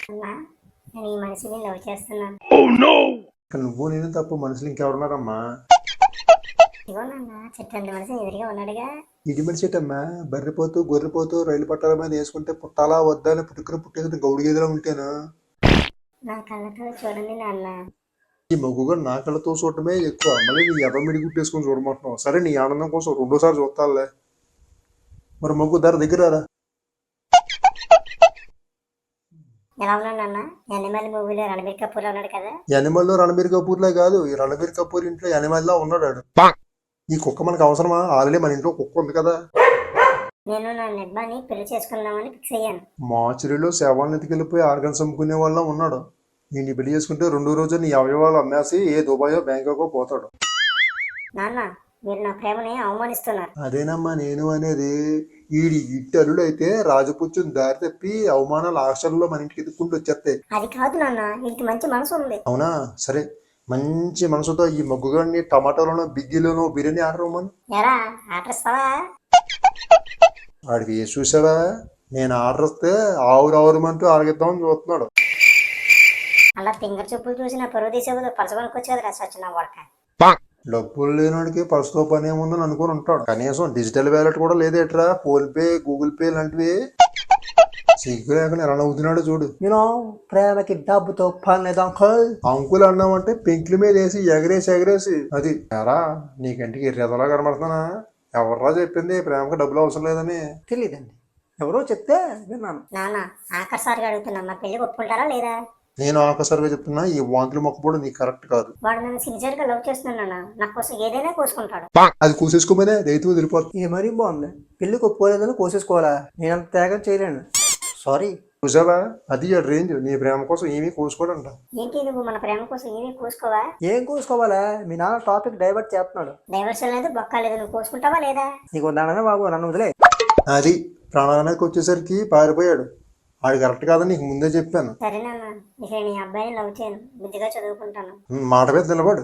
అన్నా నేను ఈ మనిషిని లవ్ చేస్తున్నాను. నువ్వు నేను తప్ప మనుషులు ఇంకెవరున్నారమ్మా? ఇగోనన్నా చెట్టంటి మనిషి ఎదురుగా ఉన్నాడుగా. ఇటు మనిషి ఏంటమ్మా? బర్రెపోతూ గొర్రెపోతూ రైలు పట్టాల మీద వేసుకుంటే పుట్టాలా వద్దా అని పుట్టుకుని పుట్టేసిన గౌడి గేదెలా ఉంటాను. నా కళ్ళతో చూడండి నాన్న. ఈ మగ్గుగా నా కళ్ళతో చూడటమే ఎక్కువ, మళ్ళీ నీ ఎర్ర మిడి గుట్టేసుకొని చూడమంటున్నావు. సరే నీ ఆనందం కోసం రెండోసారి చూస్తానులే. మరి మగ్గు ధర దగ్గర రా. ఎలా ఉన్నాడు నాన్న? ఎన్నిమల్ మూవీలో రణబీర్ కపూర్ ఉన్నాడు కదా. యానిమల్లో రణబీర్ కపూర్లే కాదు, ఈ రణబీర్ కపూర్ ఇంట్లో యానిమల్లా ఉన్నాడు వాడు. ఈ కుక్క మనకు అవసరమా? ఆల్రెడీ మన ఇంట్లో కుక్క ఉంది కదా. నేను నా నిర్మాని పెళ్లి చేసుకుందామని ఫిక్స్ అయ్యాను. మార్చురీలో శవాలను ఎత్తుకెళ్ళిపోయి ఆర్గన్స్ అమ్ముకునే వాళ్ళ ఉన్నాడు. నేను పెళ్లి చేసుకుంటే రెండో రోజు నీ అవయవాలు అమ్మేసి ఏ దుబాయో బ్యాంకాకో పోతాడు. నాన్న మీరు నా ప్రేమని అవమానిస్తున్నారు. అదేనమ్మా నేను అనేది. ఈడి ఇట్టరుడు అయితే రాజపుచ్చుని దారి తప్పి అవమానాలు ఆశల్లో మన ఇంటికి ఎత్తుకుంటూ వచ్చేస్తాయి. అది కాదు నాన్న, ఇంటి మంచి మనసు ఉంది. అవునా? సరే, మంచి మనసుతో ఈ మొగ్గుగాడిని టమాటాలోనో బిగ్గిలోనో బిర్యానీ ఆర్డర్ ఇవ్వమని. ఎరా ఆర్డర్ ఇస్తావా? వాడికి వేసి చూసావా? నేను ఆర్డర్ ఇస్తే ఆవురమంటూ ఆరగిద్దామని చూస్తున్నాడు. అలా ఫింగర్ చూపులు చూసి నా పరువు తీసేవద్దు, పరచుకోనికి కదా సచిన వాడక. డబ్బులు లేనివాడికి పర్సుతో పని ఏముందని అనుకుని ఉంటాడు. కనీసం డిజిటల్ వ్యాలెట్ కూడా లేదేట్రా? ఫోన్ పే, గూగుల్ పే లాంటివి. సిగ్గు లేకుండా ఎలా నవ్వుతున్నాడు చూడు. నేను ప్రేమకి డబ్బుతో పని లేదు అంకుల్. అంకుల్ అన్నామంటే పెంకుల మీద వేసి ఎగరేసి అది ఎరా నీ కంటికి రెదలా కనబడుతున్నా? ఎవర్రా చెప్పింది ప్రేమకి డబ్బులు అవసరం లేదని? తెలియదండి, ఎవరో చెప్తే విన్నాను. నాన్న ఆఖరిసారిగా అడుగుతున్నా, మా పెళ్లి ఒప్పుకుంటారా లేదా? నేను ఆకసరిగా చెప్తున్నా, ఈ వాంతులు మొక్కపోవడం నీకు కరెక్ట్ కాదు. వాడు నన్ను సిన్సియర్ గా లవ్ చేస్తున్నాడు. నా కోసం ఏదైనా కోసుకుంటాడు. అది కూసేసుకోమనే రైతు వదిలిపోతుంది. ఇది మరీ బాగుంది. పెళ్లికి ఒప్పుకోలేదని కోసేసుకోవాలా? నేను అంత త్యాగం చేయలేను, సారీ. చూసావా? అది ఆ రేంజ్. నీ ప్రేమ కోసం ఏమీ కోసుకోడంట. ఏంటి నువ్వు మన ప్రేమ కోసం ఏమీ కోసుకోవా? ఏం కోసుకోవాలా? మీ నాన్న టాపిక్ డైవర్ట్ చేస్తున్నాడు. డైవర్షన్ లేదు, బొక్క లేదు. నువ్వు కోసుకుంటావా లేదా? నీకు దానమే బాబు, నన్ను వదిలే. అది ప్రాణానికి వచ్చేసరికి పారిపోయాడు. ఆడు కరెక్ట్ కాదని నీకు ముందే చెప్పాను. సరేనన్నా, ఇక నీ అబ్బాయిని లవ్ చేయను, బుద్ధిగా చదువుకుంటాను. మాట మీద నిలబడు.